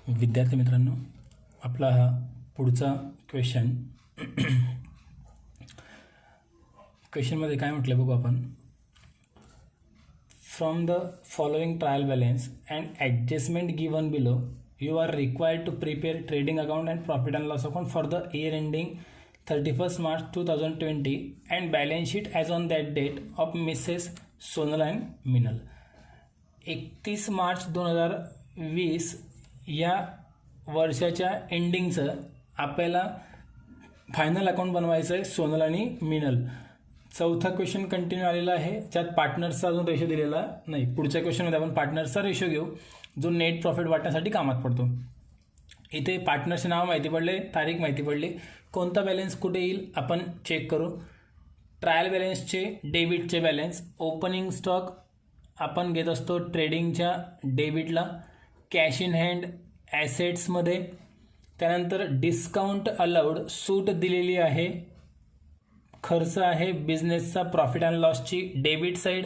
विद्यार्थी मित्रांनो, आपला हा पुढचा क्वेश्चनमध्ये काय म्हटलं बघू आपण. From the following trial balance and adjustment given below you are required to prepare trading account and profit and loss account for the year ending 31 March 2020 and balance sheet as on that date of Mrs Sonal and Minal. 31 मार्च 2020 या वर्षाच्या एंडिंगचं आपल्याला final account बनवायचं आहे सोनल आणि मिनल. चौथा question continue आलेला आहे, ज्यात पार्टनर्सचा अजून रेशो दिलेला नाही. पुढच्या क्वेश्चनमध्ये आपण पार्टनर्सचा रेशो घेऊ जो नेट प्रॉफिट वाटण्यासाठी कामात पडतो. इथे पार्टनरचे नाव माहिती पडले, तारीख माहिती पडली, कोणता बॅलन्स कुठे येईल आपण चेक करू. ट्रायल बॅलन्सचे डेबिटचे बॅलन्स, ओपनिंग स्टॉक आपण घेत असतो ट्रेडिंगच्या डेबिटला, कॅश इन हँड ॲसेट्समध्ये. त्यानंतर डिस्काउंट अलाउड सूट दिलेली आहे, खर्च आहे बिझनेसचा प्रॉफिट अँड लॉसची डेबिट साईड.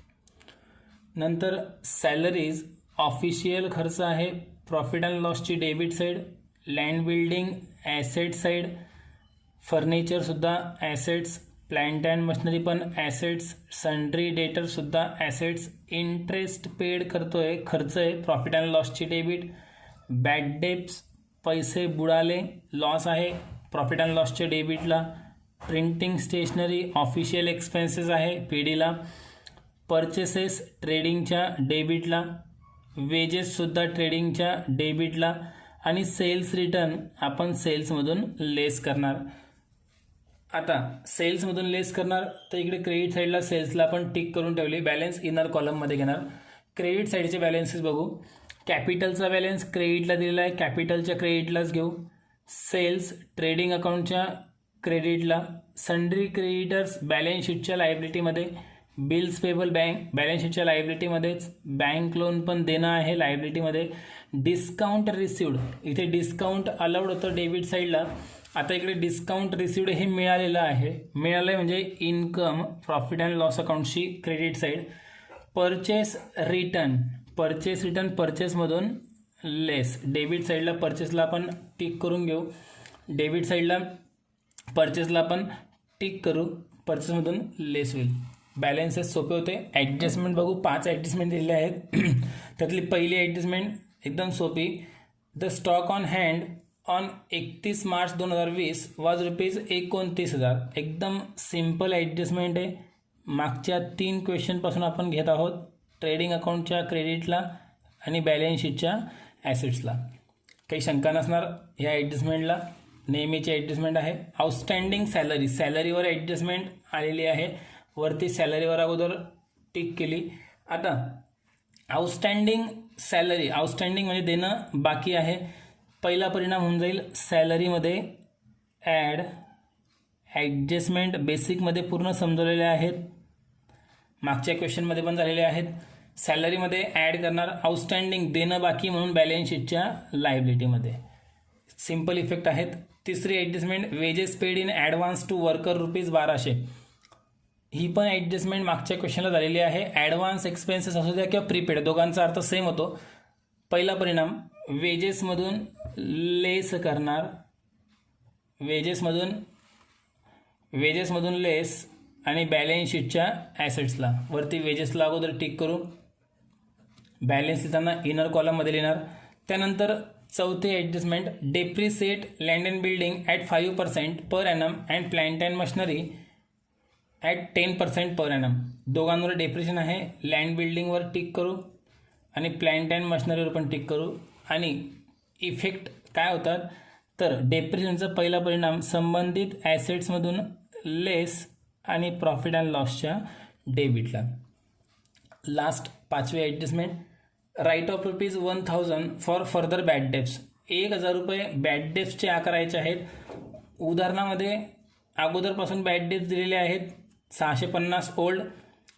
नंतर सॅलरीज ऑफिशियल खर्च आहे प्रॉफिट अँड लॉसची debit side. Land building asset side, फर्निचरसुद्धा ॲसेट्स, प्लांट अँड मशिनरी पण ॲसेट्स, सन्ड्री डेटरसुद्धा ॲसेट्स. इंटरेस्ट पेड करतोय खर्च आहे प्रॉफिट अँड लॉसची डेबिट. बॅड डेप्स पैसे बुडाले लॉस आहे प्रॉफिट अँड लॉसच्या डेबिटला. प्रिंटिंग स्टेशनरी ऑफिशियल एक्सपेन्सेस आहे पी डीला. परचेसेस ट्रेडिंगच्या डेबिटला, वेजेससुद्धा ट्रेडिंगच्या डेबिटला. आणि सेल्स रिटर्न आपण सेल्समधून लेस करणार. आता सेल्समधून लेस करणार तर इकडे क्रेडिट साईडला सेल्सला आपण टिक करून ठेवली, बॅलन्स इनर कॉलममध्ये घेणार. क्रेडिट साईडचे बॅलन्सेस बघू. कॅपिटलचा बॅलन्स क्रेडिटला दिलेला आहे, कॅपिटलच्या क्रेडिटलाच घेऊ. सेल्स ट्रेडिंग अकाउंटच्या क्रेडिटला. सन्ड्री क्रेडिटर्स बॅलन्स शीटच्या लायबिलिटीमध्ये. बिल्स पेबल बॅलन्स शीटच्या लायबिलिटीमध्येच. बँक लोन पण देणं आहे लायबिलिटीमध्ये. डिस्काउंट रिसिव्ड, इथे डिस्काउंट अलाउड होतं डेबिट साईडला, आता इकडे डिस्काउंट रिसिव्ड हे मिळालेलं आहे. मिळालं म्हणजे इन्कम प्रॉफिट अँड लॉस अकाउंटची क्रेडिट साईड. परचेस रिटर्न परचेसमधून लेस, डेबिट साईडला परचेसला आपण टिक करून घेऊ, डेबिट साईडला परचेसला आपण टिक करू, परचेसमधून लेस होईल. बॅलन्सेस सोपे होते. ॲडजस्टमेंट बघू, 5 ॲडजस्टमेंट दिलेले आहेत. त्यातली पहिली ॲडजस्टमेंट एकदम सोपी. The stock on hand on 31 मार्च 2020 वॉज ₹29,000. एकदम सिम्पल ॲडजस्टमेंट आहे. मागच्या 3 क्वेश्चनपासून आपण घेत आहोत, ट्रेडिंग अकाउंटच्या क्रेडिटला आणि बॅलन्स शीटच्या ॲसेट्सला. काही शंका नसणार ह्या ॲडजस्टमेंटला, नेहमीची ॲडजस्टमेंट आहे. आउटस्टँडिंग सॅलरी, सॅलरीवर ॲडजस्टमेंट आलेली आहे, वरती सॅलरीवर अगोदर टिक केली. आता आउटस्टँडिंग सॅलरी, आउटस्टँडिंग म्हणजे देणं बाकी आहे. पहिला परिणाम होऊन जाईल सॅलरीमध्ये ॲड. ॲडजस्टमेंट बेसिकमध्ये पूर्ण समजवलेले आहेत, मागच्या क्वेश्चनमध्ये पण झालेले आहेत. सॅलरीमध्ये ॲड करणार, आउटस्टँडिंग देणं बाकी म्हणून बॅलन्स शीटच्या लायबिलिटीमध्ये. सिम्पल इफेक्ट आहेत. तिसरी adjustment wages paid in advance to worker ₹1200. ही पण ॲडजस्टमेंट मागच्या क्वेश्चनला झालेली आहे. ॲडव्हान्स एक्सपेन्सेस असू द्या किंवा प्रीपेड, दोघांचा अर्थ सेम होतो. पहिला परिणाम वेजेसमधून लेस करणार, वेजेसमधून लेस आणि बॅलन्स शीटच्या ॲसेट्सला. वरती वेजेसला अगोदर टिक करू, बॅलन्स लिहिताना इनर कॉलममध्ये लिहिणार. त्यानंतर चौथी adjustment depreciate land and building at 5% per annum and plant and machinery at 10% per annum. दोघांवर डेप्रिशिएशन आहे. लँड बिल्डिंगवर टिक करू आणि प्लांट अँड मशिनरीवर पण टिक करू. आणि इफेक्ट काय होतात तर डेप्रिशिएशनचा पहिला परिणाम संबंधित ॲसेट्समधून लेस आणि प्रॉफिट अँड लॉसच्या डेबिटला. लास्ट 5वी adjustment write off ₹1,000 for further bad debts. ₹1,000 bad डेप्सचे आकारायचे आहेत. उदाहरणामध्ये अगोदरपासून बॅड डेप्स दिलेले आहेत 650 ओल्ड,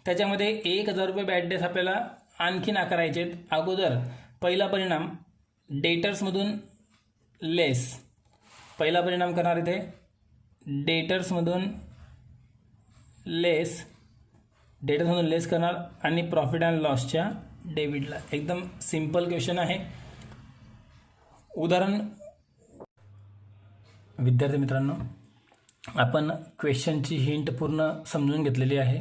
त्याच्यामध्ये ₹1,000 बॅड डेप्स आपल्याला आणखीन आकारायचे आहेत. अगोदर पहिला परिणाम डेटर्समधून लेस, पहिला परिणाम करणार इथे डेटर्समधून लेस करणार आणि प्रॉफिट अँड लॉसच्या डेबिटला. एकदम सिंपल क्वेश्चन आहे. उदाहरण विद्यार्थी मित्रांनो, आपण क्वेश्चनची हिंट पूर्ण समजून घेतलेली आहे.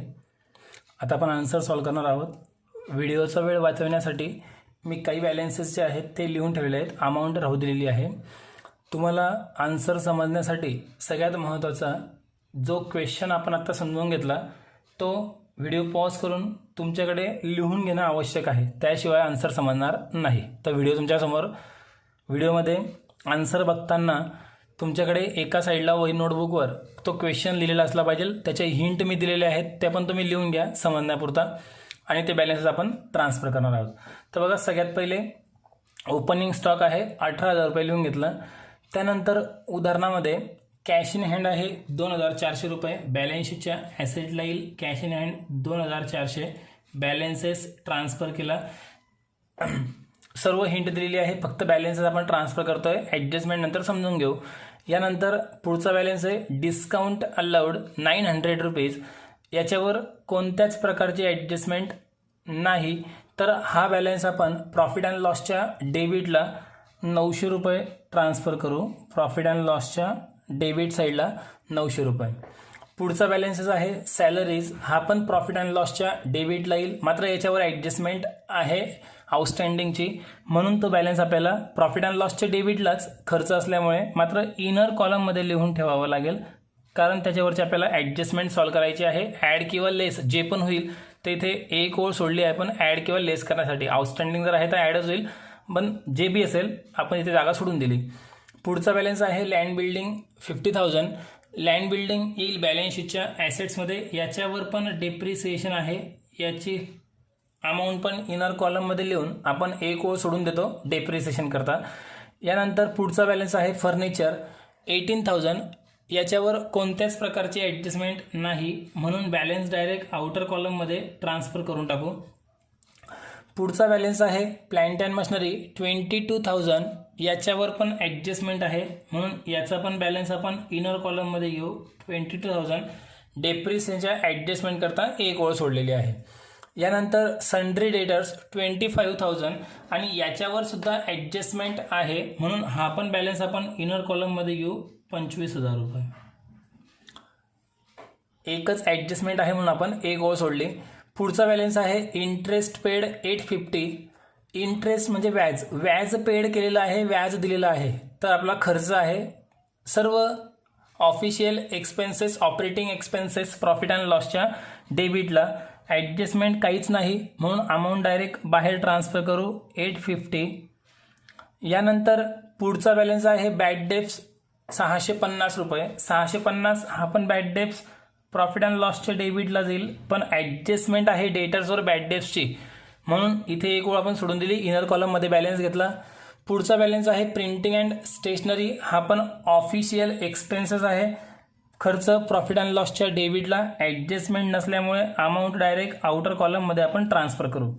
आता आपण आन्सर सॉल्व करणार आहोत. व्हिडिओचा वेळ वाचवण्यासाठी मी काही बॅलन्सेस जे आहेत ते लिहून ठेवले आहेत. अमाऊंट राहू दिलेली आहे. तुम्हाला आन्सर समजण्यासाठी सगळ्यात महत्त्वाचा जो क्वेश्चन आपण आत्ता समजून घेतला तो व्हिडिओ पॉज करून तुमच्याकडे लिहून घेणं आवश्यक आहे. त्याशिवाय आन्सर समजणार नाही. तर तुमच्यासमोर व्हिडिओमध्ये आन्सर बघताना तुमच्याकडे एका साईडला वही नोटबुकवर तो क्वेश्चन लिहिलेला असला पाहिजे. त्याचे हिंट मी दिलेले आहेत ते पण तुम्ही लिहून घ्या समजण्यापुरता, आणि ते बॅलन्सेस आपण ट्रान्सफर करणार आहोत. तर बघा, सगळ्यात पहिले ओपनिंग स्टॉक आहे 18,000 रुपये लिहून घेतलं. त्यानंतर उदाहरणामध्ये कॅश इन हँड आहे 2,400 रुपये. बॅलन्स शीटच्या ॲसेटला येईल cash in hand 2,400. Balances transfer केला. सर्व हिंट दिलेली आहे, फक्त बॅलन्सेस आपण ट्रान्सफर करतोय. ॲडजस्टमेंट नंतर समजून घेऊ. यानंतर पुढचा बॅलन्स आहे डिस्काउंट अलाउड 900 रुपीज. याच्यावर कोणत्याच प्रकारची ॲडजस्टमेंट नाही. तर हा बॅलन्स आपण प्रॉफिट अँड लॉसच्या डेबिटला 900 रुपये ट्रान्सफर करू. प्रॉफिट अँड लॉसच्या डेबिट साईडला 900 रुपये. पुढचा बॅलन्सेस आहे सॅलरीज. हा पण प्रॉफिट अँड लॉसच्या डेबिटला येईल, मात्र याच्यावर ॲडजस्टमेंट आहे आउटस्टँडिंगची, म्हणून तो बॅलन्स आपल्याला प्रॉफिट अँड लॉसच्या डेबिटलाच खर्च असल्यामुळे मात्र इनर कॉलममध्ये लिहून ठेवावं लागेल, कारण त्याच्यावरची आपल्याला ॲडजस्टमेंट सॉल्व करायची आहे. ॲड किंवा लेस जे पण होईल ते इथे एक ओळ सोडली आहे पण ॲड किंवा लेस करण्यासाठी. आउटस्टँडिंग जर आहे तर ॲडच होईल, पण जे बी असेल आपण इथे जागा सोडून दिली. पुढचा बॅलन्स आहे लँड बिल्डिंग 50,000. लँड बिल्डिंग येईल बॅलन्स शीटच्या ॲसेट्समध्ये. याच्यावर पण डेप्रिसिएशन आहे. याची अमाऊंट पण इनर कॉलममध्ये लिहून आपण एक ओळ सोडून देतो डेप्रिसिएशन करता. यानंतर पुढचा बॅलन्स आहे फर्निचर 18,000. याच्यावर कोणत्याच प्रकारची ॲडजस्टमेंट नाही, म्हणून बॅलन्स डायरेक्ट आउटर कॉलममध्ये ट्रान्सफर करून टाकू. पुढचा बॅलन्स आहे प्लांट अँड मशिनरी 22,000. याच्यावर पण ॲडजस्टमेंट आहे, म्हणून याचा पण बॅलन्स आपण इनर कॉलममध्ये घेऊ 22,000. डेप्रिसिएशनच्या ॲडजस्टमेंट करता एक ओळ सोडलेली आहे. यानंतर सन्ड्री डेटर्स 25,000 आणि याच्यावर सुद्धा ॲडजस्टमेंट आहे, म्हणून हा पण बॅलन्स आपण इनर कॉलममध्ये घेऊ 25,000 रुपये. एकच ॲडजस्टमेंट आहे म्हणून आपण एक ओळ सोडली. पुढचा बॅलन्स आहे इंटरेस्ट पेड 850. इंटरेस्ट म्हणजे व्याज. व्याज पेड केलेलं आहे, व्याज दिलेलं आहे, तर आपला खर्च आहे. सर्व official expenses, operating expenses profit and लॉसच्या डेबिटला. ॲडजस्टमेंट काहीच नाही, म्हणून अमाऊंट डायरेक्ट बाहेर ट्रान्सफर करू 850. यानंतर पुढचा बॅलन्स आहे बॅड डेप्स 650 रुपये. 650 हा पण बॅड डेप्स प्रॉफिट अँड लॉसच्या डेबिटला जाईल, पण ॲडजस्टमेंट आहे डेटर्सवर बॅड डेप्सची, म्हणून इथे एक ओळ आपण सोडून दिली. इनर कॉलममध्ये बॅलन्स घेतला. पुढचा बॅलन्स आहे प्रिंटिंग अँड स्टेशनरी. हा पण ऑफिशियल एक्सपेन्सेस आहे. खर्च प्रॉफिट अँड लॉसच्या डेबिटला. ॲडजस्टमेंट नसल्यामुळे अमाऊंट डायरेक्ट आउटर कॉलममध्ये आपण ट्रान्सफर करू.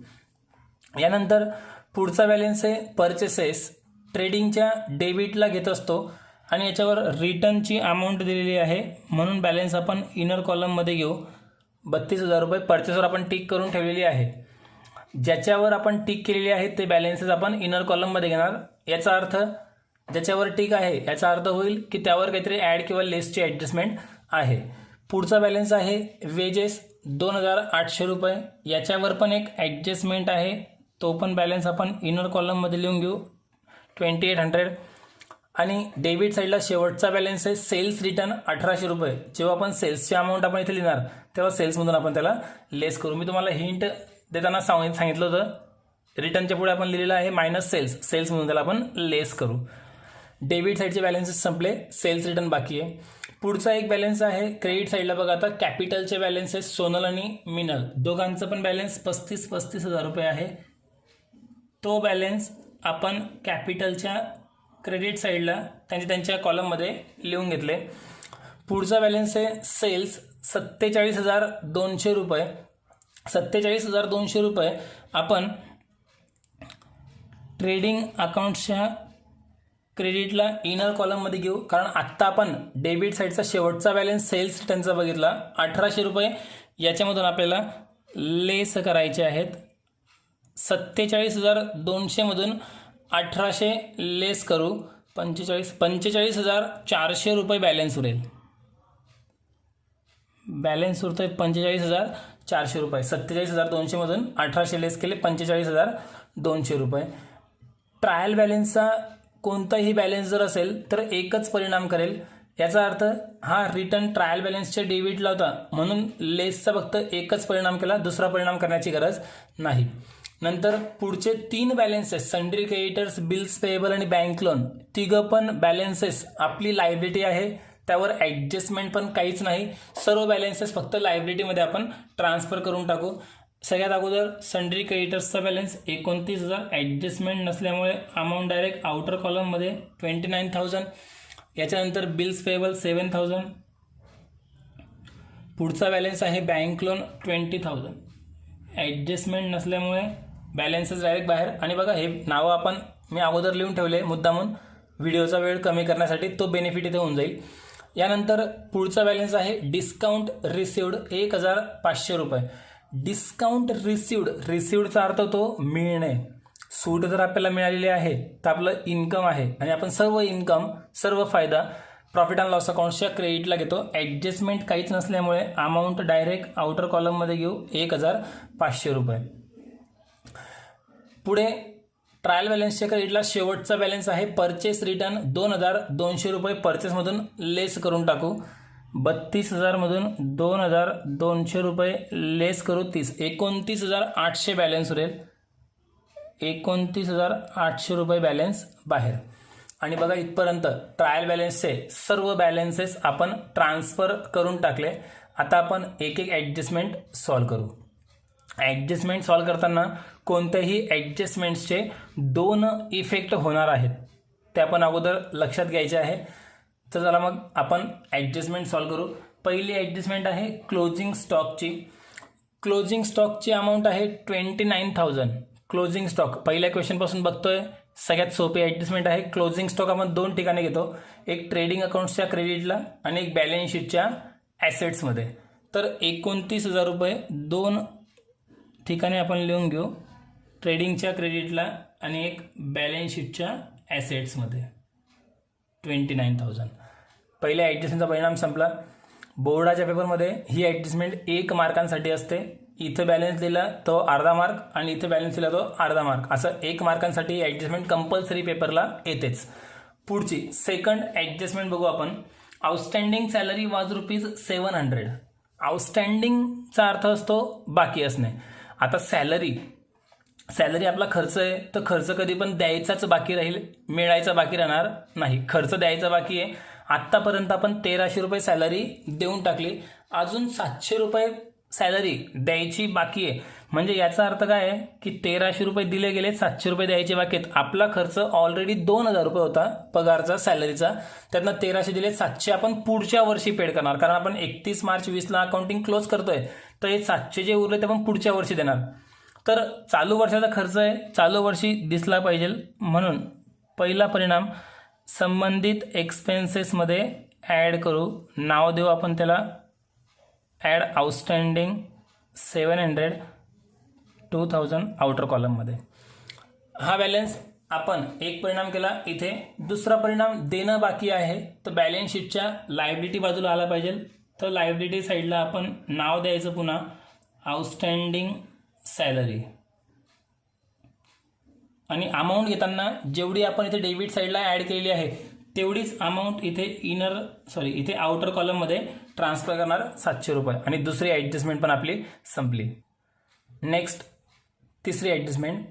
यानंतर पुढचा बॅलन्स आहे परचेसेस. ट्रेडिंगच्या डेबिटला घेत असतो आणि याच्यावर रिटर्नची अमाऊंट दिलेली आहे, म्हणून बॅलन्स आपण इनर कॉलममध्ये घेऊ 32,000 रुपये. परचेसवर आपण टिक करून ठेवलेली आहे. ज्याच्यावर आपण टिक केलेली आहे ते बॅलन्सेस आपण इनर कॉलममध्ये घेणार. याचा अर्थ ज्याच्यावर टिक आहे याचा अर्थ होईल की त्यावर काहीतरी ॲड किंवा लेसची ॲडजस्टमेंट आहे. पुढचा बॅलन्स आहे वेजेस 2,800 रुपये. याच्यावर पण एक ॲडजस्टमेंट आहे, तो पण बॅलन्स आपण इनर कॉलममध्ये लिहून घेऊ 2,800. आणि डेबिट साईडला शेवटचा बॅलन्स आहे सेल्स रिटर्न 1,800 रुपये. जेव्हा आपण सेल्सची अमाऊंट आपण इथे लिहिणार तेव्हा सेल्समधून आपण त्याला लेस करू. मी तुम्हाला हिंट देताना सांगितलं होतं, रिटर्नच्या पुढे आपण लिहिलेलं आहे मायनस सेल्स, सेल्समधून त्याला आपण लेस करू. डेबिट साईडचे बॅलन्सेस संपले, सेल्स रिटर्न बाकी आहे. पुढचा एक बॅलन्स आहे क्रेडिट साईडला. बघा आता कॅपिटलचे बॅलन्सेस सोनल आणि मिनल दोघांचं पण बॅलन्स 35,000 रुपये आहे. तो बॅलन्स आपण कॅपिटलच्या क्रेडिट साईडला त्यांच्या कॉलममध्ये लिहून घेतले. पुढचा बॅलन्स आहे सेल्स 47,200 रुपये. 47,200 रुपये आपण ट्रेडिंग अकाउंट्सच्या क्रेडिटला इनर कॉलममध्ये घेऊ, कारण आत्ता आपण डेबिट साईडचा शेवटचा बॅलन्स सेल्स रिटर्नचा बघितला 1,800 रुपये. याच्यामधून आपल्याला लेस करायचे आहेत. 47,200 मधून 1800 लेस करू 45,400 रुपये बॅलन्स उरेल. बॅलन्स उरतोय 45,400 रुपये. 47,200 मधून 1800 लेस केले 45,200 रुपये. ट्रायल बॅलन्सचा कोणताही बॅलन्स जर असेल तर एकच परिणाम करेल. याचा अर्थ हा रिटर्न ट्रायल बॅलन्सच्या डेबिटला होता म्हणून लेसचा फक्त एकच परिणाम केला, दुसरा परिणाम करण्याची गरज नाही. नंतर पुढचे 3 balances sundry creditors, bills payable आणि बँक लोन, तिघं पण बॅलन्सेस आपली लायबिलिटी आहे, त्यावर ॲडजस्टमेंट पण काहीच नाही. सर्व बॅलन्सेस फक्त लायबिलिटीमध्ये आपण ट्रान्सफर करून टाकू. सगळ्यात अगोदर सन्ड्री क्रेडिटर्सचा बॅलन्स 29,000, ॲडजस्टमेंट नसल्यामुळे अमाऊंट डायरेक्ट आउटर कॉलममध्ये 29,000. याच्यानंतर बिल्स पेएबल 7,000. पुढचा बॅलन्स आहे बँक लोन 20,000. ॲडजस्टमेंट नसल्यामुळे बॅलन्सेस डायरेक्ट बाहेर. आणि बघा हे नावं आपण मी अगोदर लिहून ठेवले मुद्दामून व्हिडिओचा वेळ कमी करण्यासाठी, तो बेनिफिट इथे होऊन जाईल. यानंतर पुढचा बॅलन्स आहे डिस्काउंट रिसिव्ड 1,500 रुपये. डिस्काउंट रिसिव्डचा अर्थ होतो मिळणे. सूट जर आपल्याला मिळालेली आहे तर आपलं इन्कम आहे आणि आपण सर्व इन्कम सर्व फायदा प्रॉफिट अँड लॉस अकाउंटच्या क्रेडिटला घेतो. ॲडजस्टमेंट काहीच नसल्यामुळे अमाऊंट डायरेक्ट आउटर कॉलममध्ये घेऊ 1,500 रुपये. पुढे ट्रायल बॅलन्सच्या क्रेडिटला शेवटचा बॅलन्स आहे परचेस रिटर्न 2,200 रुपये. परचेसमधून लेस करून टाकू. 32,000 मधून 2,200 रुपये लेस करू 30, 29,800 बॅलन्स उरेल. 29,800 रुपये बॅलन्स बाहेर. आणि बघा इथपर्यंत ट्रायल बॅलन्सचे सर्व बॅलन्सेस आपण ट्रान्सफर करून टाकले. आता आपण एक एक ॲडजस्टमेंट सॉल्व करू. ॲडजस्टमेंट सॉल्व करताना कोणत्याही ॲडजस्टमेंट्सचे 2 इफेक्ट होणार आहेत, ते आपण अगोदर लक्षात घ्यायचे आहे. तर चला मग आपण ॲडजस्टमेंट सॉल्व करू. पहिली ॲडजस्टमेंट आहे क्लोजिंग स्टॉकची. क्लोजिंग स्टॉकची अमाऊंट आहे 29,000. क्लोजिंग स्टॉक पहिल्या क्वेश्चनपासून बघतोय, सगळ्यात सोपी ॲडजस्टमेंट आहे. क्लोजिंग स्टॉक आपण 2 ठिकाणी घेतो, एक ट्रेडिंग अकाउंट्सच्या क्रेडिटला आणि एक बॅलन्स शीटच्या ॲसेट्समध्ये. तर 29,000 रुपये 2 ठिकाणी आपण लिहून घेऊ, ट्रेडिंगच्या क्रेडिटला आणि एक बॅलन्स शीटच्या ॲसेट्समध्ये. 29,000. पहिल्या ॲडजस्टमेंटचा परिणाम संपला. बोर्डाच्या पेपरमध्ये ही ॲडजस्टमेंट 1 मार्कांसाठी असते. इथं बॅलन्स दिला तो अर्धा मार्क आणि इथं बॅलन्स दिला तो अर्धा मार्क, असं 1 मार्कांसाठी ॲडजस्टमेंट कंपल्सरी पेपरला येतेच. पुढची सेकंड ॲडजस्टमेंट बघू आपण. आउटस्टँडिंग सॅलरी वाज ₹700. आउटस्टँडिंगचा अर्थ असतो बाकी असणे. आता सॅलरी आपला खर्च आहे, तर खर्च कधी पण द्यायचाच बाकी राहील, मिळायचा बाकी राहणार नाही. खर्च द्यायचा बाकी आहे. आत्तापर्यंत आपण 1,300 रुपये सॅलरी देऊन टाकली, अजून 700 रुपये सॅलरी द्यायची बाकी आहे. म्हणजे याचा अर्थ काय आहे की 1,300 रुपये दिले गेले, 700 रुपये द्यायचे बाकी आहेत. आपला खर्च ऑलरेडी 2,000 रुपये होता पगारचा सॅलरीचा, त्यातनं 1,300 दिले, 700 आपण पुढच्या वर्षी पेड करणार, कारण आपण 31 मार्च 20ला अकाउंटिंग क्लोज करतोय. तर हे 700 जे उरले ते आपण पुढच्या वर्षी देणार. तर चालू वर्षाचा खर्च आहे, चालू वर्षी दिसला पाहिजे म्हणून पहिला परिणाम संबंधित एक्सपेन्सेसमध्ये ॲड करू. नाव देऊ आपण त्याला ॲड आउटस्टँडिंग 700 2,000 आउटर कॉलममध्ये. हा बॅलन्स आपण एक परिणाम केला इथे. दुसरा परिणाम देणं बाकी आहे, तर बॅलन्स शीटच्या लायबिलिटी बाजूला आला पाहिजे. तर लायबिलिटी साईडला आपण नाव द्यायचं पुन्हा आउटस्टँडिंग सॅलरी. आणि अमाऊंट घेताना जेवढी आपण इथे डेबिट साईडला ॲड केलेली आहे तेवढीच अमाऊंट इथे इथे आउटर कॉलममध्ये ट्रान्सफर करणार 700 रुपये. आणि दुसरी ॲडजस्टमेंट पण आपली संपली. नेक्स्ट तिसरी adjustment,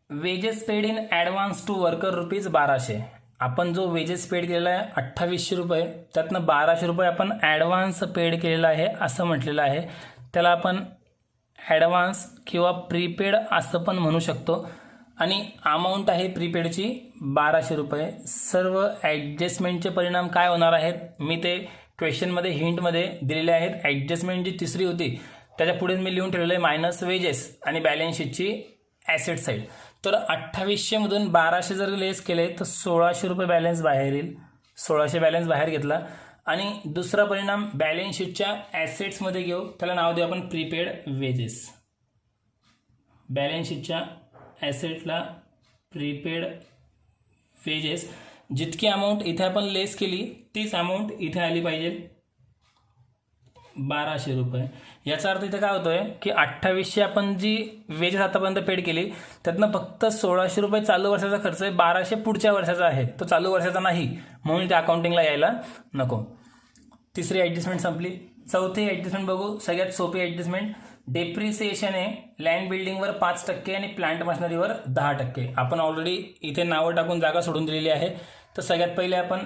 wages paid in advance to worker ₹1200. आपण जो वेजेस पेड केलेला आहे 2,800 रुपये, त्यातनं 1,200 रुपये आपण ॲडव्हान्स पेड केलेला आहे असं म्हटलेलं आहे. त्याला आपण ॲडव्हान्स किंवा प्रीपेड असं पण म्हणू शकतो. आणि अमाऊंट आहे प्रीपेडची 1,200 रुपये. सर्व ॲडजस्टमेंटचे परिणाम काय होणार आहेत मी ते क्वेश्चनमध्ये हिंटमध्ये दिलेले आहेत. ॲडजस्टमेंट जी तिसरी होती त्याच्या पुढे मी लिहून ठेवलेलं आहे मायनस वेजेस आणि बॅलन्स शीटची ॲसेट साईड. तर 2,800 मधून 1,200 जर लेस केले तर 1,600 रुपये बॅलन्स बाहेर येईल. 1,600 बॅलन्स बाहेर घेतला. आणि दुसरा परिणाम बॅलन्स शीटच्या ॲसेट्समध्ये घेऊ, त्याला नाव देऊ आपण प्रीपेड वेजेस. बॅलन्स शीटच्या ॲसेटला प्रीपेड वेजेस, जितकी अमाऊंट इथे आपण लेस केली तीच अमाऊंट इथे आली पाहिजे 1200 रुपये. याचा अर्थ इथे काय होतोय की 2800 आपण जी वेजेस आतापर्यंत पेड केली त्यातनं फक्त 1600 रुपये चालू वर्षाचा खर्च आहे, 1200 पुढच्या वर्षाचा आहे, तो चालू वर्षाचा नाही, म्हणून त्या अकाउंटिंगला यायला नको. तिसरी ॲडजस्टमेंट संपली. चौथी ॲडजस्टमेंट बघू, सगळ्यात सोपी ॲडजस्टमेंट. डेप्रिसिएशन आहे लँड बिल्डिंगवर 5% आणि प्लांट मशिनरीवर 10%. आपण ऑलरेडी इथे नावं टाकून जागा सोडून दिलेली आहे. तर सगळ्यात पहिले आपण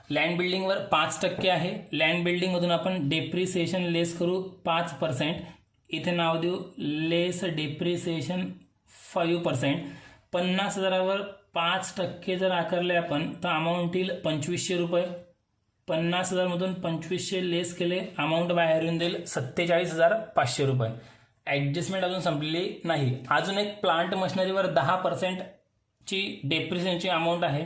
लँड बिल्डिंगवर 5% आहे, लँड बिल्डिंगमधून आपण डेप्रिसिएशन लेस करू 5%. इथे नाव देऊ लेस डेप्रिसिएशन 5%. 50,000वर 5% जर आकारले आपण तर अमाऊंट येईल 2500 रुपये. 50,000मधून 2500 लेस केले, अमाऊंट बाहेर येऊन जाईल 47,500 रुपये. ॲडजस्टमेंट अजून संपलेली नाही. अजून एक प्लांट मशिनरीवर 10%ची डेप्रिसिएशनची अमाऊंट आहे.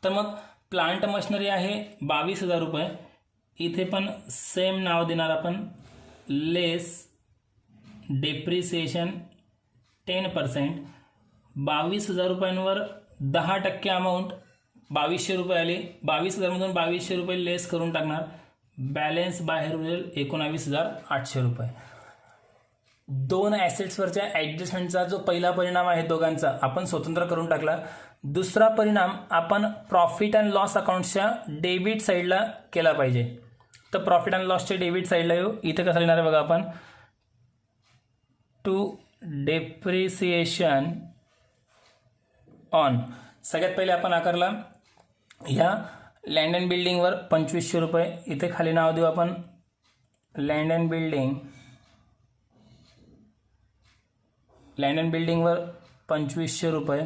तर मग प्लांट मशिनरी आहे 22,000 रुपये. इथे पण सेम नाव देणार आपण लेस डेप्रिसिएशन 10%. 22,000 रुपयांवर 10% अमाऊंट 2200 रुपये आले. 22,000मधून 2200 रुपये लेस करून टाकणार, बॅलेन्स बाहेर होईल 19,800 रुपये. दोन ॲसेट्सवरच्या ॲडजस्टमेंटचा जो पहिला परिणाम आहे दोघांचा आपण स्वतंत्र करून टाकला. दुसरा परिणाम आपण प्रॉफिट अँड लॉस अकाउंटच्या डेबिट साईडला केला पाहिजे. तर प्रॉफिट अँड लॉसच्या डेबिट साईडला येऊ. इथे कसं लिहिणार आहे बघा आपण, टू डेप्रिसिएशन ऑन. सगळ्यात पहिले आपण आकारला ह्या लँड अँड बिल्डिंगवर 2500 रुपये. इथे खाली नाव देऊ आपण लँड अँड बिल्डिंगवर 2500 रुपये.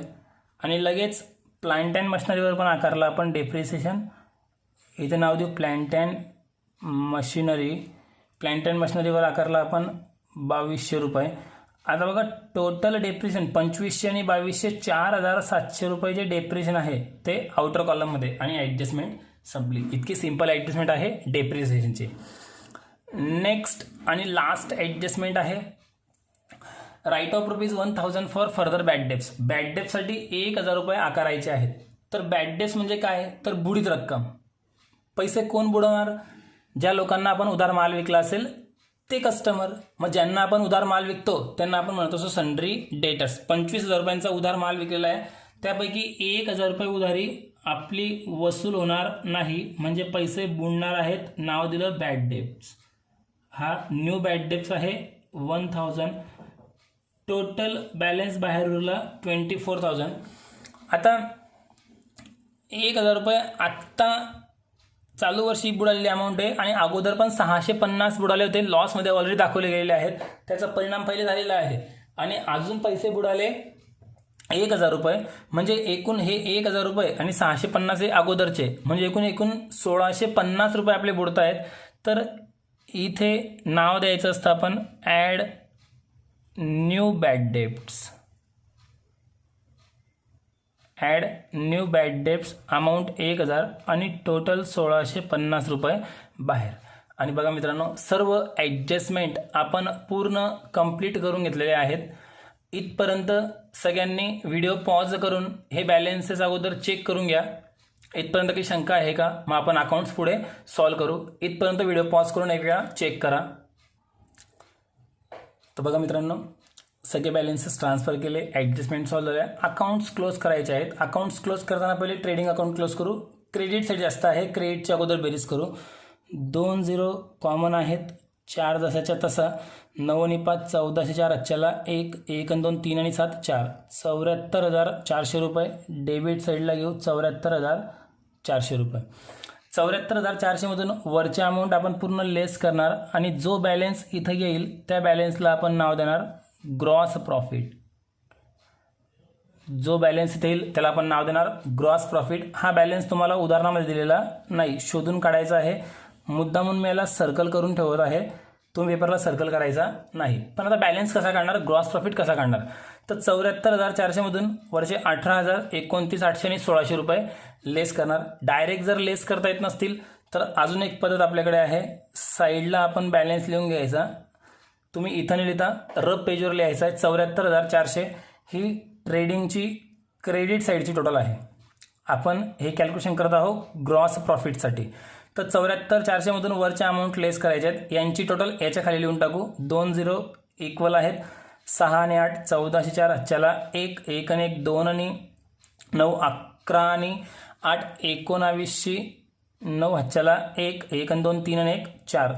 आणि लगेच प्लांट अँड मशिनरीवर पण आकारला आपण डेप्रिसिएशन. इथे नाव देऊ प्लांट अँड मशिनरीवर आकारला आपण 2200 रुपये. आता बघा टोटल डेप्रिसिएशन 2500 आणि 2200 4,700 रुपये जे डेप्रिसिएशन आहे ते आउटर कॉलममध्ये, आणि ॲडजस्टमेंट संपली. इतकी सिंपल ॲडजस्टमेंट आहे डेप्रिसिएशनची. नेक्स्ट आणि लास्ट ॲडजस्टमेंट आहे write off ₹1,000 for further bad debts. Bad डेप्ससाठी 1,000 रुपये आकारायचे आहेत. तर बॅड डेप्स म्हणजे काय, तर बुडीत रक्कम. पैसे कोण बुडवणार, ज्या लोकांना आपण उधार माल विकला असेल ते कस्टमर. मग ज्यांना आपण उधार माल विकतो त्यांना आपण म्हणतो असो सन्ड्री डेटर्स. 25,000 रुपयांचा उधार माल विकलेला आहे, त्यापैकी 1,000 रुपये उधारी आपली वसूल होणार नाही, म्हणजे पैसे बुडणार आहेत. नाव दिलं बॅड डेप्स. हा न्यू बॅड डेप्स आहे 1,000. टोटल बॅलन्स बाहेर उरला 24,000. आता 1,000 रुपये आत्ता चालू वर्षी बुडालेली अमाऊंट आहे, आणि अगोदर पण 650 बुडाले होते, लॉसमध्ये ऑलरेडी दाखवले गेलेले आहेत. त्याचा परिणाम पहिले झालेला आहे. आणि अजून पैसे बुडाले 1,000 रुपये, म्हणजे एकूण हे 1,000 रुपये आणि 650 हे अगोदरचे, म्हणजे एकूण 1,650 रुपये आपले बुडत आहेत. तर इथे नाव द्यायचं असतं आपण add new bad debts. Amount 1,000 आणि टोटल 1,650 रुपये बाहेर. आणि बघा मित्रांनो, सर्व ॲडजस्टमेंट आपण पूर्ण कंप्लीट करून घेतलेले आहेत. इथपर्यंत सगळ्यांनी व्हिडिओ पॉज करून हे बॅलन्सेस अगोदर चेक करून घ्या. इथपर्यंत काही शंका आहे का, मग आपण अकाउंट्स पुढे सॉल्व करू. इथपर्यंत व्हिडिओ पॉज करून एक वेळा चेक करा. तर बघा मित्रांनो, सगळे बॅलन्सेस ट्रान्सफर केले, ॲडजस्टमेंट सॉल्व झाले, अकाउंट्स क्लोज करायचे आहेत. अकाउंट्स क्लोज करताना पहिले ट्रेडिंग अकाउंट क्लोज करू. क्रेडिट साईड जास्त आहे, क्रेडिटच्या अगोदर बेरीज करू. 2 0 कॉमन आहेत, 4 जसाच्या तसा, 9 आणि 5 14, 4 अच्छाला 1, 1 आणि 2 3 आणि 7 4, 74,400 रुपये. डेबिट साईडला घेऊ 74,400 रुपये. 74,400मधून वरचे अमाऊंट आपण पूर्ण लेस करणार, आणि जो बॅलन्स इथं येईल त्या बॅलन्सला आपण नाव देणार ग्रॉस प्रॉफिट. जो बॅलन्स इथे येईल त्याला आपण नाव देणार ग्रॉस प्रॉफिट. हा बॅलन्स तुम्हाला उदाहरणामध्ये दिलेला नाही, शोधून काढायचा आहे. मुद्दामून मी याला सर्कल करून ठेवत आहे, तुम्ही पेपरला सर्कल करायचा नाही. पण आता बॅलन्स कसा काढणार, ग्रॉस प्रॉफिट कसा काढणार. तर 74,400मधून वरचे 18,000, 29,800 आणि 1,600 रुपये लेस करणार. डायरेक्ट जर लेस करता येत नसतील तर अजून एक पद्धत आपल्याकडे आहे. साईडला आपण बॅलन्स लिहून घ्यायचा. तुम्ही इथं नाही लिहिता, रफ पेजवर लिहायचा आहे. 74,400 ही ट्रेडिंगची क्रेडिट साईडची टोटल आहे. आपण हे कॅल्क्युलेशन करत आहोत ग्रॉस प्रॉफिटसाठी. तर 74,400मधून वरच्या अमाऊंट लेस करायचे आहेत. यांची टोटल याच्या खाली लिहून टाकू. 2 0 इक्वल आहेत. 6 आणि 8 14,400 हातच्याला 1 1 आणि 1 2 आणि 9 11 आणि 8 19 9 हातच्याला 1 1 आणि 2 3 आणि 1 4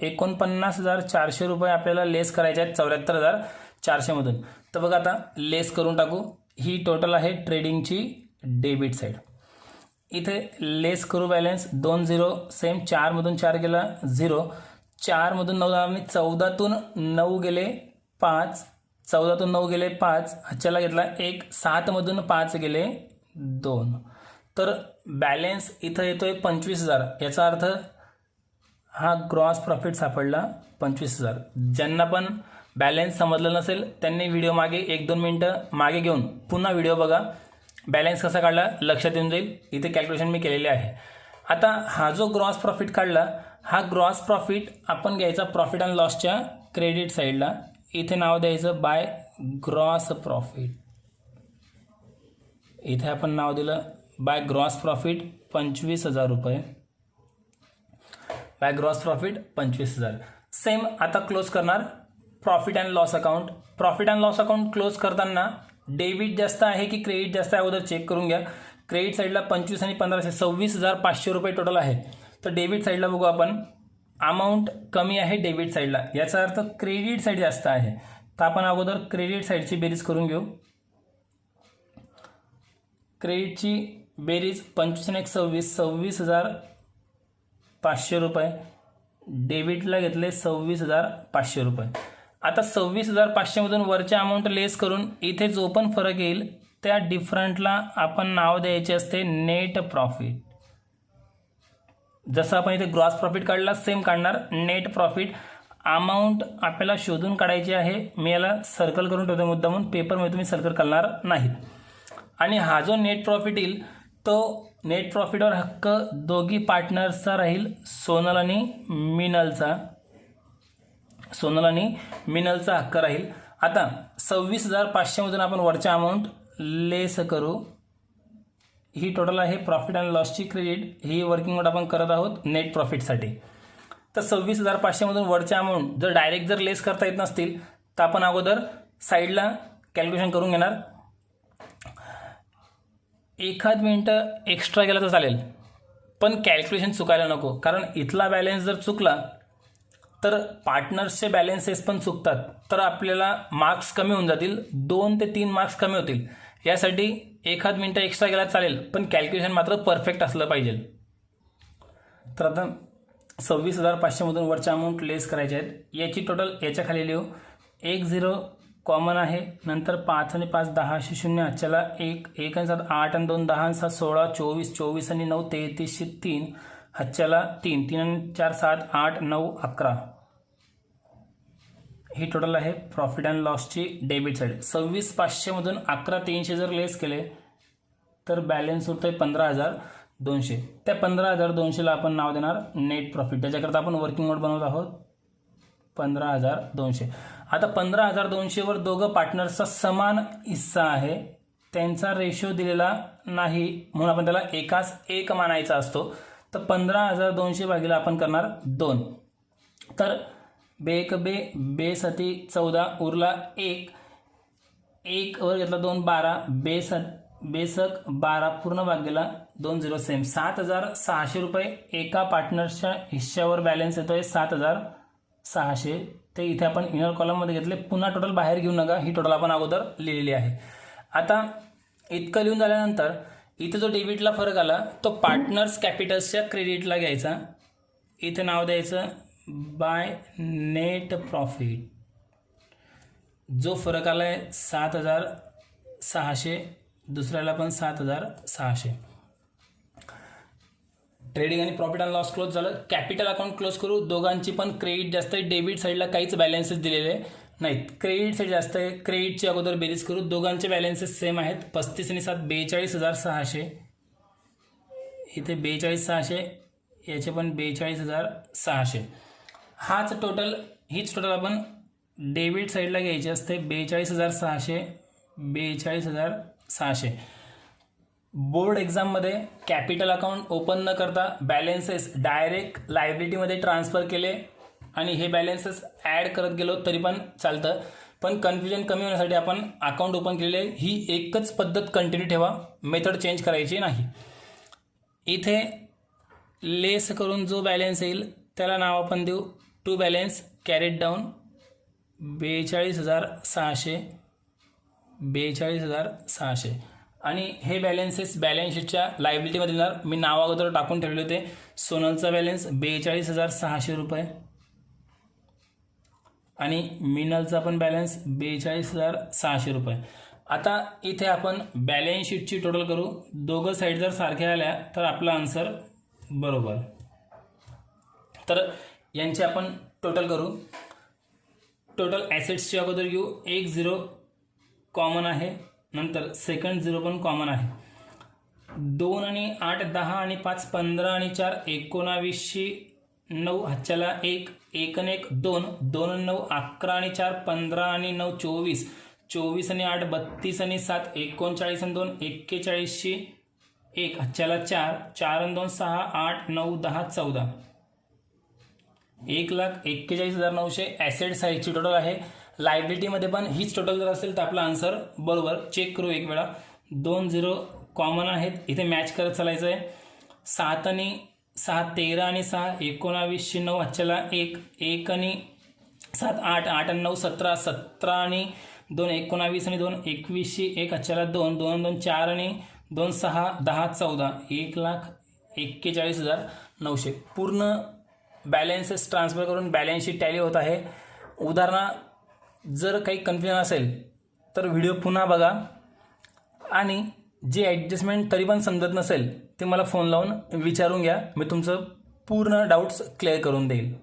49,400 रुपये आपल्याला लेस करायचे आहेत 74,400मधून. तर बघा आता लेस करून टाकू. ही टोटल आहे ट्रेडिंगची डेबिट साईड. इथे लेस करू बॅलन्स 2 0 सेम 4मधून 4 गेला 0 4मधून 9 जाणार नाही. 14तून 9 गेले 5 14तून 9 गेले 5 हातच्याला घेतला 1 7मधून 5 गेले 2. तर बॅलन्स इथं येतोय 25,000. याचा अर्थ हा ग्रॉस प्रॉफिट सापडला 25,000. ज्यांना पण बॅलन्स समजलं नसेल त्यांनी व्हिडिओ मागे 1-2 मिनटं मागे घेऊन पुन्हा व्हिडिओ बघा. बॅलन्स कसा काढला लक्षात येऊन जाईल. इथे कॅल्क्युलेशन मी केलेले आहे. आता हा जो ग्रॉस प्रॉफिट काढला हा ग्रॉस प्रॉफिट आपण घ्यायचा प्रॉफिट अँड लॉसच्या क्रेडिट साईडला. इथे नाव द्यायचं बाय ग्रॉस प्रॉफिट. इथे आपण नाव दिलं बाय ग्रॉस प्रॉफिट 25,000 रुपये. By gross profit 25,000. सेम आता क्लोज करणार profit and loss account. Profit and loss account close करताना डेबिट जास्त आहे की क्रेडिट जास्त आहे अगोदर चेक करून घ्या. क्रेडिट साईडला 25 आणि 1500 26,500 रुपये टोटल आहे. तर डेबिट साईडला बघू आपण अमाऊंट कमी आहे डेबिट साईडला. याचा अर्थ क्रेडिट साईड जास्त आहे. तर आपण अगोदर क्रेडिट साईडची बेरीज करून घेऊ. क्रेडिटची बेरीज 25 आणि 1 26 26,500 रुपये. डेबिटला घेतले 26,500 रुपये. आता 26,500मधून वरच्या अमाऊंट लेस करून इथे जो पण फरक येईल त्या डिफरंटला आपण नाव द्यायचे असते नेट प्रॉफिट. जसं आपण इथे ग्रॉस प्रॉफिट काढला सेम काढणार नेट प्रॉफिट. अमाऊंट आपल्याला शोधून काढायची आहे. मी याला सर्कल करून ठेवतो मुद्दामून. पेपरमध्ये तुम्ही सर्कल करणार नाहीत. आणि हा जो नेट प्रॉफिट येईल तो नेट प्रॉफिटवर हक्क दोघी पार्टनर्सचा राहील. सोनल आणि मिनलचा हक्क राहील. आता 26,500मधून आपण वरच्या अमाऊंट लेस करू. ही टोटल आहे प्रॉफिट अँड लॉसची क्रेडिट. ही वर्किंग नोट आपण करत आहोत नेट प्रॉफिटसाठी. तर 26,500मधून वरच्या अमाऊंट जर डायरेक्ट जर लेस करता येत नसतील तर आपण अगोदर साईडला कॅल्क्युलेशन करून घेणार. 1 मिनिटं एक्स्ट्रा गेला तर चालेल पण कॅल्क्युलेशन चुकायला नको. कारण इथला बॅलन्स जर चुकला तर पार्टनर्सचे बॅलन्सेस पण चुकतात. तर आपल्याला मार्क्स कमी होऊन जातील. 2 ते 3 मार्क्स कमी होतील. यासाठी 1 मिनिटं एक्स्ट्रा गेला चालेल पण कॅल्क्युलेशन मात्र परफेक्ट असलं पाहिजे. तर आता 26,500मधून वरच्या अमाऊंट लेस करायचे आहेत. याची टोटल याच्या खाली लिहू. 1 0 कॉमन आहे. नंतर 5 आणि 5 10 0 हातच्याला 1 1 आणि 7 8 आणि 2 10 आणि 7 16 24 24 आणि 9 33 3 हातच्याला 3 3 आणि 4 7 8 9 11. ही टोटल आहे प्रॉफिट अँड लॉसची डेबिट साईड. 26,500मधून 11,300 जर लेस केले तर बॅलन्स होतं आहे 15,200. त्या 15,200ला आपण नाव देणार नेट प्रॉफिट. त्याच्याकरता आपण वर्किंग नोट बनवत आहोत 15,200. आता 15,200वर दोघं पार्टनर्सचा समान हिस्सा आहे. त्यांचा रेशो दिलेला नाही म्हणून आपण त्याला एकाच एक मानायचा असतो. तर 15,200 भागीला आपण करणार 2. तर बे बेसाठी 14 उरला 1 1 वर घेतला 2 12 बेसक 12 पूर्ण भाग गेला 2 0 सेम. 7,600 रुपये एका पार्टनरच्या हिश्श्यावर बॅलन्स येतोय 7,600. ते इथे आपण इनर कॉलममध्ये घेतले. पुन्हा टोटल बाहेर घेऊ नका. ही टोटल आपण अगोदर लिहिलेली आहे. आता इतकं लिहून झाल्यानंतर इथे जो डेबिटला फरक आला तो पार्टनर्स कॅपिटल्सच्या क्रेडिटला घ्यायचा. इथे नाव द्यायचं बाय नेट प्रॉफिट. जो फरक आला आहे 7,600 दुसऱ्याला पण 7,600. ट्रेडिंग आणि प्रॉफिट अँड लॉस क्लोज झालं. कॅपिटल अकाउंट क्लोज करू. दोघांची पण क्रेडिट जास्त आहे. डेबिट साईडला काहीच बॅलन्सेस दिलेले नाहीत. क्रेडिट साईड जास्त आहे. क्रेडिटची अगोदर बेरीज करू. दोघांचे बॅलन्सेस सेम आहेत. 35 आणि 7 42,600. इथे 42,600 याचे पण 42,600. हीच टोटल आपण डेबिट साईडला घ्यायची असते. 42,600 42,600 600. बोर्ड एक्झाममध्ये कॅपिटल अकाउंट ओपन न करता बॅलेन्सेस डायरेक्ट लायबिलिटीमध्ये ट्रान्सफर केले आणि हे बॅलेन्सेस ॲड करत गेलो तरी पण चालतं, पण कन्फ्युजन कमी होण्यासाठी आपण अकाउंट ओपन केलेले ही एकच पद्धत कंटिन्यू ठेवा, मेथड चेंज करायची नाही. इथे लेस करून जो बॅलेन्स येईल त्याला नाव आपण देऊ टू बॅलेन्स कॅरेट डाऊन 42,600 42,600 आणि हे बॅलेन्सेस बॅलन्स शीटच्या लायबिलिटीमध्ये येणार. मी नाव अगोदर टाकून ठेवले होते. सोनलचा बॅलेन्स 42,600 रुपये आणि मिनलचा पण बॅलन्स 42,600 रुपये. आता इथे आपण बॅलन्स शीटची टोटल करू. दोघं साईड जर सारख्या आल्या तर आपला आन्सर बरोबर. तर यांचे आपण टोटल करू. टोटल ॲसेट्सची अगोदर घेऊ. एक 0 कॉमन आहे, नंतर सेकंड 0 पण कॉमन आहे. 2 आणि 8 10 आणि 5 15 आणि 4 19, 9 हातच्याला 1 1 आणि 1 2 2 आणि 9 11 आणि 4 15 आणि 9 24 24 आणि 8 32 आणि 7 39 आणि 2 41, 1 हातच्याला 4 4 आणि 2 6 8 9 10 14 1,41,900 ॲसेट साईजची टोटल आहे. लायबिलिटीमध्ये पण हीच टोटल जर असेल तर आपला आन्सर बरोबर. चेक करू एक वेळा. 2 0 कॉमन आहेत, इथे मॅच करत चालायचं आहे. 7 आणि 6 13 आणि 6 19, 9 हातच्याला 1 1 आणि 7 8 8 आणि 9 17 17 आणि 2 19 आणि 2 21, 1 हातच्याला 2 2 2 4 आणि 2 6 10 14 1,41,900. पूर्ण बॅलेन्सेस ट्रान्सफर करून बॅलन्स शीट टॅली होत आहे. उदाहरणार्थ जर काही कन्फ्युजन असेल तर व्हिडिओ पुन्हा बघा आणि जे ॲडजस्टमेंट तरी पण समजत नसेल ते मला फोन लावून विचारून घ्या. मी तुमचं पूर्ण डाऊट्स क्लिअर करून देईल.